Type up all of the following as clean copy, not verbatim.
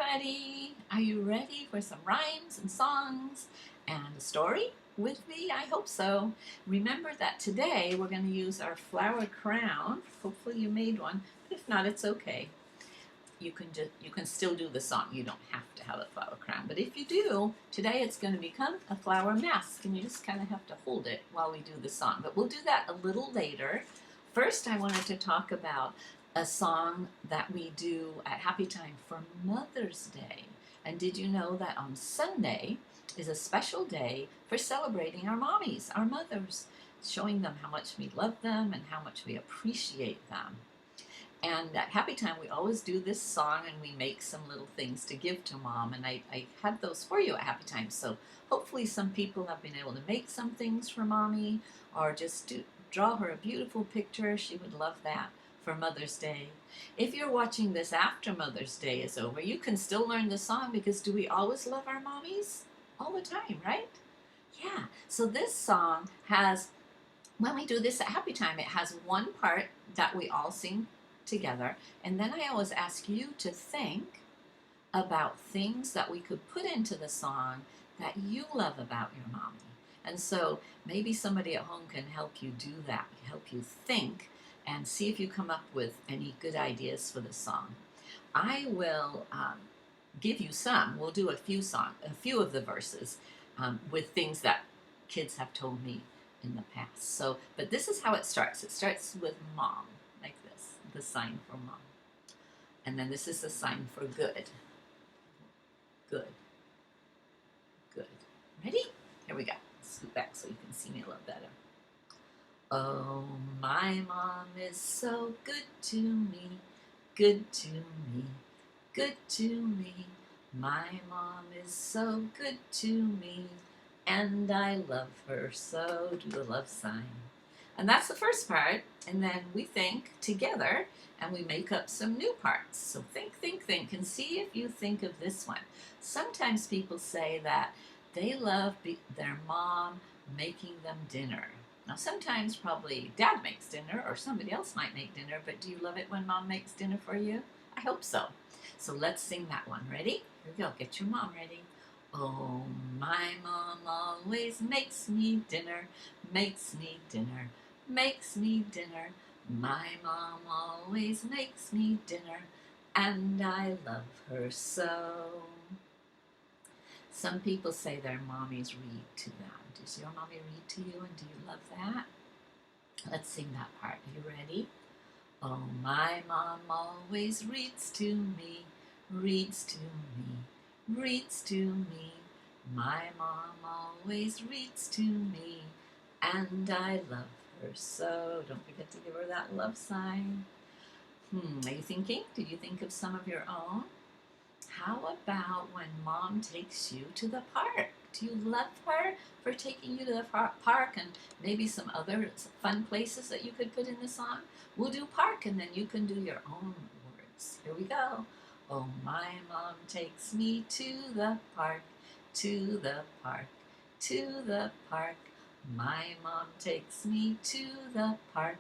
everybody! Are you ready for some rhymes and songs and a story with me? I hope so. Remember that today we're going to use our flower crown. Hopefully you made one, but if not, it's okay. You can still do the song. You don't have to have a flower crown, but if you do, today it's going to become a flower mask, and you just kind of have to hold it while we do the song. But we'll do that a little later. First, I wanted to talk about a song that we do at Happy Time for Mother's Day. And did you know that on Sunday is a special day for celebrating our mommies, our mothers, showing them how much we love them and how much we appreciate them. And at Happy Time, we always do this song and we make some little things to give to Mom. And I had those for you at Happy Time. So hopefully some people have been able to make some things for Mommy or just draw her a beautiful picture. She would love that for Mother's Day. If you're watching this after Mother's Day is over, you can still learn the song, because do we always love our mommies? All the time, right? Yeah. So this song has, when we do this at Happy Time, it has one part that we all sing together, and then I always ask you to think about things that we could put into the song that you love about your mommy. And so maybe somebody at home can help you do that, help you think, and see if you come up with any good ideas for the song. I will give you some. We'll do a few of the verses with things that kids have told me in the past. So, but this is how it starts. It starts with Mom, like this, the sign for Mom. And then this is the sign for good. Good. Good. Ready? Here we go. Scoot back so you can see me a little better. Oh, my mom is so good to me, good to me, good to me. My mom is so good to me, and I love her so. Do the love sign. And that's the first part, and then we think together and we make up some new parts. So think, and see if you think of this one. Sometimes people say that they love their mom making them dinner. Now sometimes probably Dad makes dinner or somebody else might make dinner, but do you love it when Mom makes dinner for you? I hope so. So let's sing that one. Ready? Here we go. Get your mom ready. Oh, my mom always makes me dinner, makes me dinner, makes me dinner. My mom always makes me dinner, and I love her so. Some people say their mommies read to them. Does your mommy read to you, and do you love that? Let's sing that part. Are you ready? Oh, my mom always reads to me, reads to me, reads to me. My mom always reads to me, and I love her so. Don't forget to give her that love sign. Are you thinking? Did you think of some of your own? How about when Mom takes you to the park? Do you love her for taking you to the park, and maybe some other fun places that you could put in the song? We'll do park, and then you can do your own words. Here we go. Oh, my mom takes me to the park, to the park, to the park. My mom takes me to the park,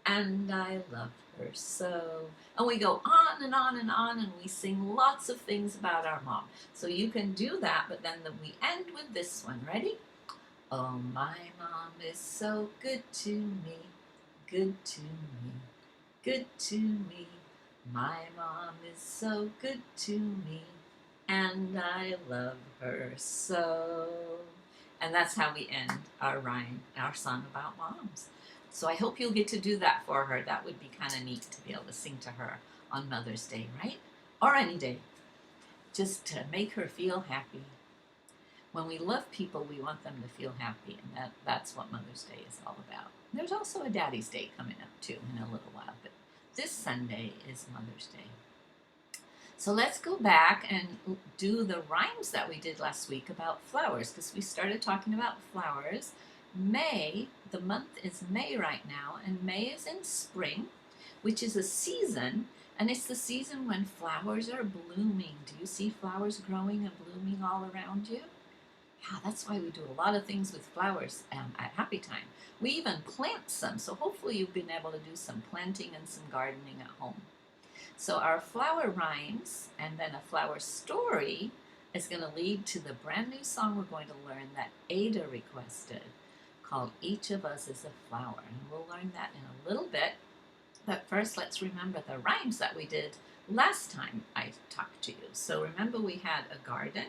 and I love her so. And we go on and on and on, and we sing lots of things about our mom. So you can do that, but then we end with this one. Ready? Oh, my mom is so good to me, good to me, good to me. My mom is so good to me, and I love her so. And that's how we end our rhyme, our song about moms. So I hope you'll get to do that for her. That would be kind of neat to be able to sing to her on Mother's Day, right? Or any day, just to make her feel happy. When we love people, we want them to feel happy, and that's what Mother's Day is all about. There's also a Daddy's Day coming up too in a little while, but this Sunday is Mother's Day. So let's go back and do the rhymes that we did last week about flowers, because we started talking about flowers. May, the month is May right now, and May is in spring, which is a season, and it's the season when flowers are blooming. Do you see flowers growing and blooming all around you? Yeah, that's why we do a lot of things with flowers at Happy Time. We even plant some, so hopefully you've been able to do some planting and some gardening at home. So our flower rhymes and then a flower story is going to lead to the brand new song we're going to learn that Ada requested, called Each of Us is a Flower. And we'll learn that in a little bit. But first, let's remember the rhymes that we did last time I talked to you. So remember, we had a garden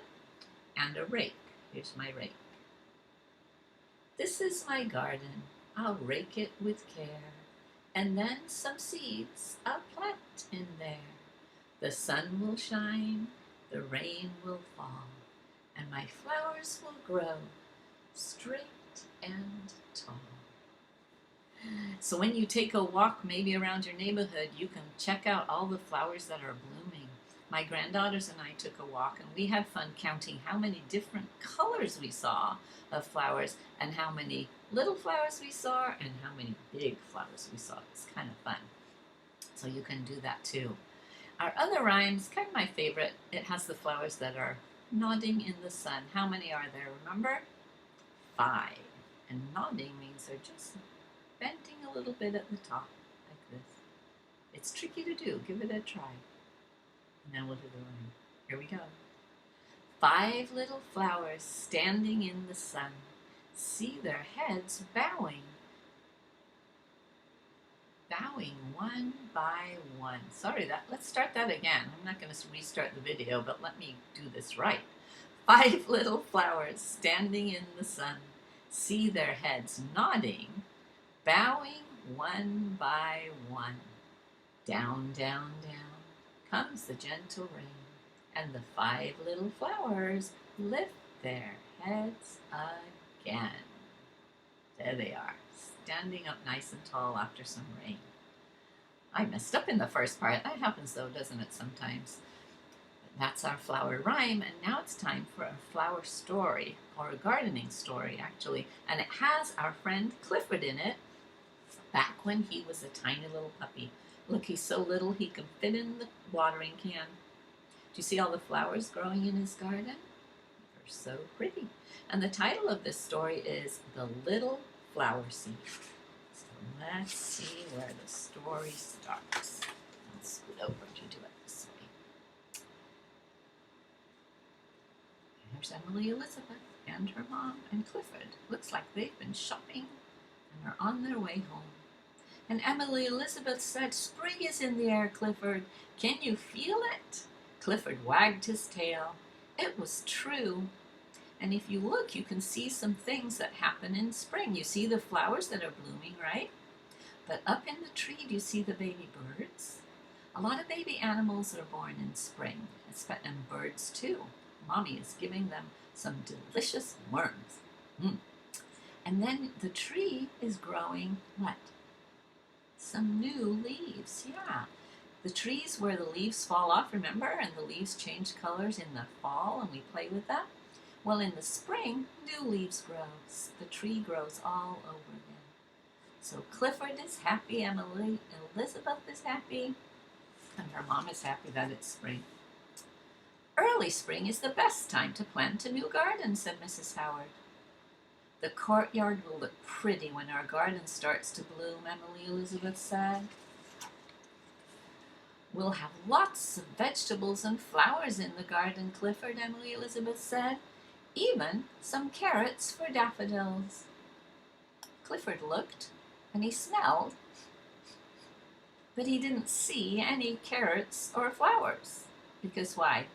and a rake. Here's my rake. This is my garden. I'll rake it with care, and then some seeds I'll plant in there. The sun will shine, the rain will fall, and my flowers will grow straight and tall. So when you take a walk maybe around your neighborhood, you can check out all the flowers that are blooming. My granddaughters and I took a walk, and we had fun counting how many different colors we saw of flowers and how many little flowers we saw and how many big flowers we saw. It's kind of fun. So you can do that too. Our other rhyme's kind of my favorite. It has the flowers that are nodding in the sun. How many are there? Remember? 5. And nodding means they're just bending a little bit at the top, like this. It's tricky to do. Give it a try. And then we'll do the rhyme. Here we go. 5 little flowers standing in the sun. See their heads bowing. Bowing one by one. Sorry, let's start that again. I'm not going to restart the video, but let me do this right. 5 little flowers standing in the sun. See their heads nodding, bowing one by one. Down, down, down comes the gentle rain, and the 5 little flowers lift their heads again. There they are, standing up nice and tall after some rain. I messed up in the first part. That happens though, doesn't it, sometimes? That's our flower rhyme, and now it's time for a flower story, or a gardening story, actually. And it has our friend Clifford in it, back when he was a tiny little puppy. Look, he's so little he can fit in the watering can. Do you see all the flowers growing in his garden? They're so pretty. And the title of this story is The Little Flower Seed. So let's see where the story starts. Let's scoot over to do it this way. There's Emily Elizabeth and her mom and Clifford. Looks like they've been shopping and are on their way home. And Emily Elizabeth said, "Spring is in the air, Clifford. Can you feel it?" Clifford wagged his tail. It was true. And if you look, you can see some things that happen in spring. You see the flowers that are blooming, right? But up in the tree, do you see the baby birds? A lot of baby animals are born in spring, and birds too. Mommy is giving them some delicious worms. And then the tree is growing what? Some new leaves, yeah. The trees where the leaves fall off, remember? And the leaves change colors in the fall and we play with that. Well, in the spring, new leaves grow. The tree grows all over again. So Clifford is happy, Emily Elizabeth is happy, and her mom is happy that it's spring. Early spring is the best time to plant a new garden, said Mrs. Howard. The courtyard will look pretty when our garden starts to bloom, Emily Elizabeth said. We'll have lots of vegetables and flowers in the garden, Clifford, Emily Elizabeth said. Even some carrots for daffodils. Clifford looked and he smelled, but he didn't see any carrots or flowers. Because why?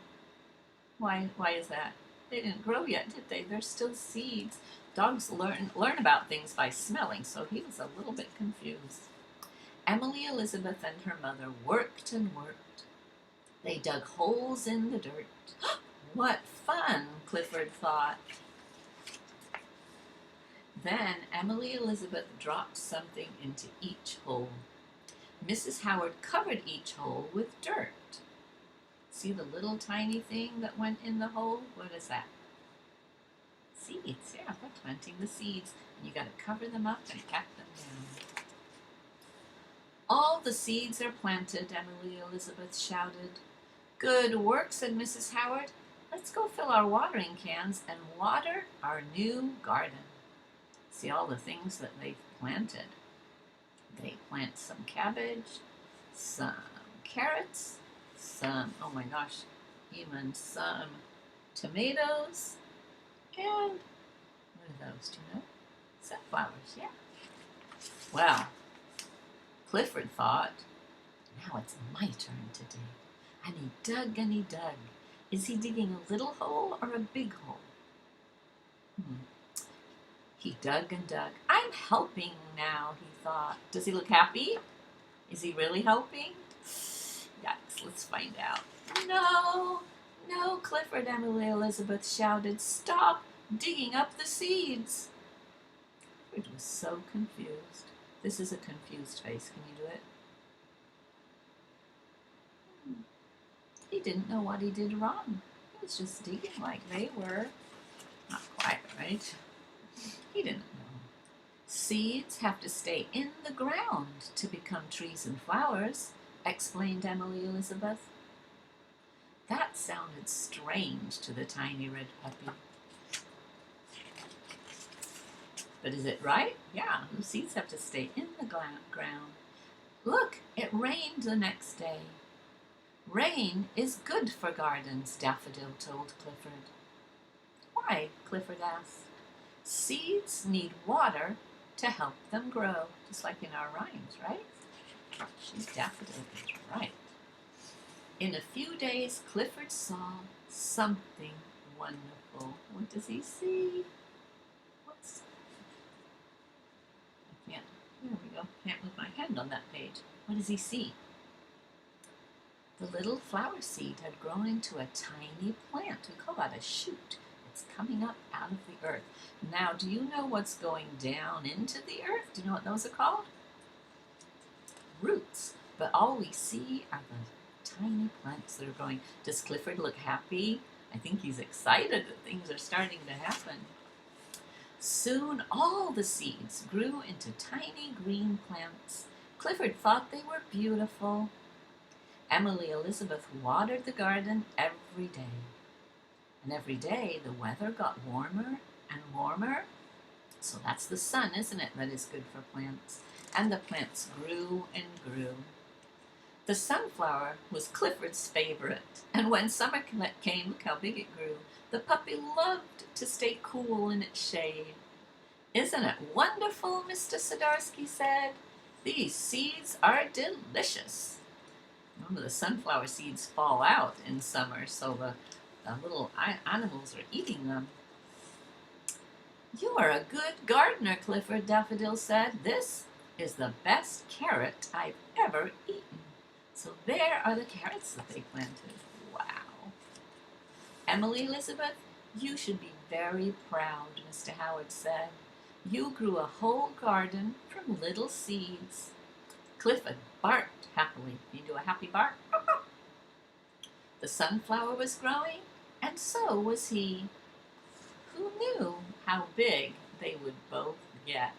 Why is that? They didn't grow yet, did they? They're still seeds. Dogs learn about things by smelling, so he was a little bit confused. Emily Elizabeth and her mother worked and worked. They dug holes in the dirt. What fun, Clifford thought. Then Emily Elizabeth dropped something into each hole. Mrs. Howard covered each hole with dirt. See the little tiny thing that went in the hole? What is that? Seeds, yeah, they're planting the seeds. And you got to cover them up and pack them down. All the seeds are planted, Emily Elizabeth shouted. Good work, said Mrs. Howard. Let's go fill our watering cans and water our new garden. See all the things that they've planted. They plant some cabbage, some carrots, some, oh my gosh, even some tomatoes, and what are those, do you know? Sunflowers, yeah. Well, Clifford thought, now it's my turn today. And he dug and he dug. Is he digging a little hole or a big hole? He dug and dug. I'm helping now, he thought. Does he look happy? Is he really helping? Yikes, let's find out. No, no, Clifford, Emily Elizabeth shouted. Stop digging up the seeds. Clifford was so confused. This is a confused face. Can you do it? He didn't know what he did wrong. He was just digging like they were. Not quite, right? He didn't know. Seeds have to stay in the ground to become trees and flowers, explained Emily Elizabeth. That sounded strange to the tiny red puppy. But is it right? Yeah, the seeds have to stay in the ground. Look, it rained the next day. Rain is good for gardens, Daffodil told Clifford. Why? Clifford asked. Seeds need water to help them grow, just like in our rhymes, right? She's Daffodil is right. In a few days, Clifford saw something wonderful. What does he see? There we go. Can't move my hand on that page. What does he see? The little flower seed had grown into a tiny plant. We call that a shoot. It's coming up out of the earth. Now, do you know what's going down into the earth? Do you know what those are called? Roots. But all we see are the tiny plants that are growing. Does Clifford look happy? I think he's excited that things are starting to happen. Soon all the seeds grew into tiny green plants. Clifford thought they were beautiful. Emily Elizabeth watered the garden every day. And every day the weather got warmer and warmer. So that's the sun, isn't it, that is good for plants. And the plants grew and grew. The sunflower was Clifford's favorite. And when summer came, look how big it grew. The puppy loved to stay cool in its shade. Isn't it wonderful, Mr. Sadarsky said. These seeds are delicious. The sunflower seeds fall out in summer, so the little animals are eating them. You are a good gardener, Clifford, Daffodil said. This is the best carrot I've ever eaten. So there are the carrots that they planted. Wow. Emily Elizabeth, you should be very proud, Mr. Howard said. You grew a whole garden from little seeds. Clifford barked happily. Can you do a happy bark? The sunflower was growing, and so was he. Who knew how big they would both get?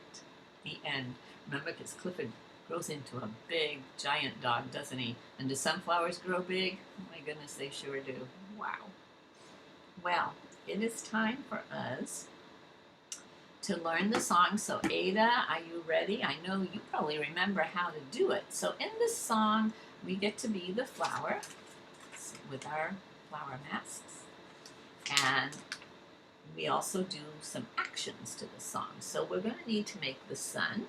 The end. Remember, because Clifford grows into a big, giant dog, doesn't he? And do sunflowers grow big? Oh my goodness, they sure do. Wow. Well, it is time for us to learn the song. So Ada, are you ready? I know you probably remember how to do it. So in this song, we get to be the flower with our flower masks. And we also do some actions to the song. So we're going to need to make the sun.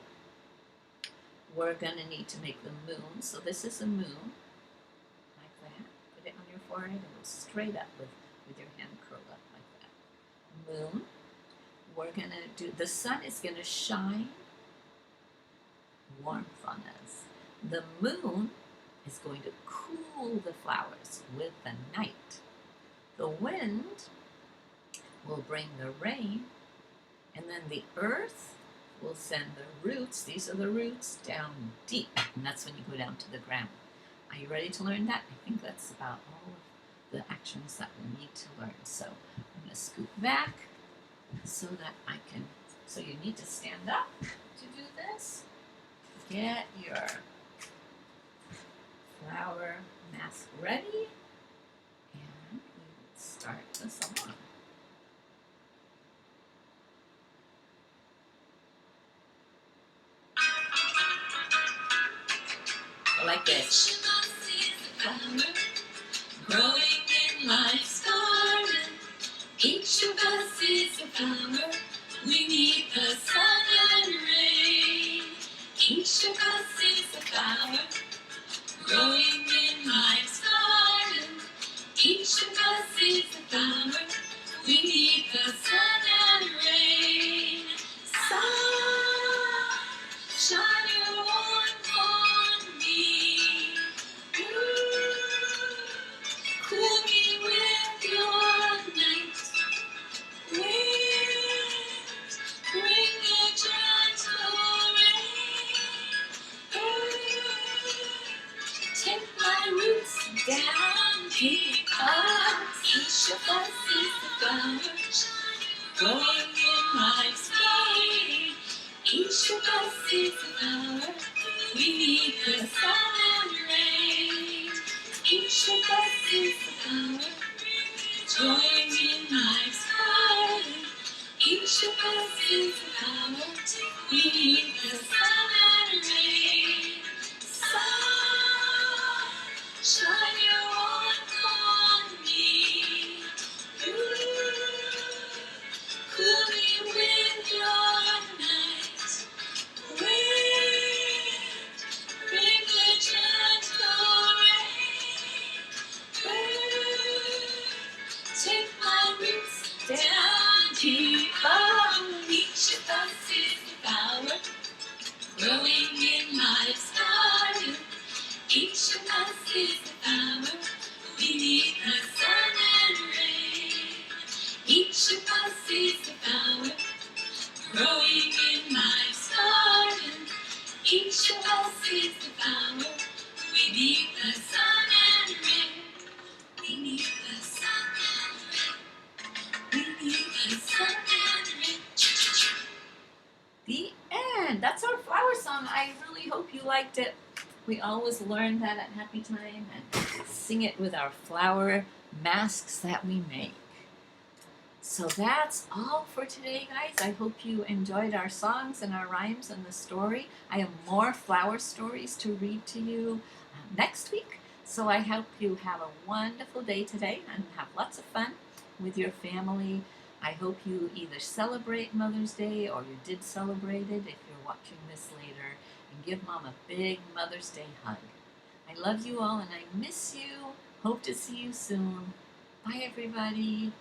We're going to need to make the moon. So this is a moon, like that. Put it on your forehead and go straight up with your hand curled up like that. Moon. We're going to do, the sun is going to shine warmth on us. The moon is going to cool the flowers with the night. The wind will bring the rain, and then the earth will send the roots, these are the roots, down deep, and that's when you go down to the ground. Are you ready to learn that? I think that's about all of the actions that we need to learn. So I'm going to scoot back so that I can, so you need to stand up to do this. Get your flower mask ready, and we will start the song. Like this. flower, growing in life's garden. Each of us is a flower. We need the sun and rain. Each of us is a flower, growing in life's garden. Each of us is a flower. We need the sun and rain. Sun, shine your warmth on me. Cool me with your night. Wind, bring the gentle rain. Take my roots down deep. Each of us is a flower, growing in life's garden. Each of us is a flower. We need the sun and rain. Each of us is a flower, growing in life's garden. Each of us is a flower. We need the sun and rain. Sun, shine your warmth on me. Cool me with your night. Wind, bring the gentle rain. Take my roots down deeper. Each of us is a flower, growing in life's garden. Each of us is a flower. We need the sun and rain. Each of us is a flower, growing in life's garden. Each of us is a flower. We need the sun and rain. We need the sun and rain. We need the sun and rain. The end. That's our flower song. I really hope you liked it. We always learn that at Happy Time and sing it with our flower masks that we make. So that's all for today, guys. I hope you enjoyed our songs and our rhymes and the story. I have more flower stories to read to you next week. So I hope you have a wonderful day today and have lots of fun with your family. I hope you either celebrate Mother's Day or you did celebrate it if you're watching this later. And give Mom a big Mother's Day hug. I love you all and I miss you. Hope to see you soon. Bye, everybody.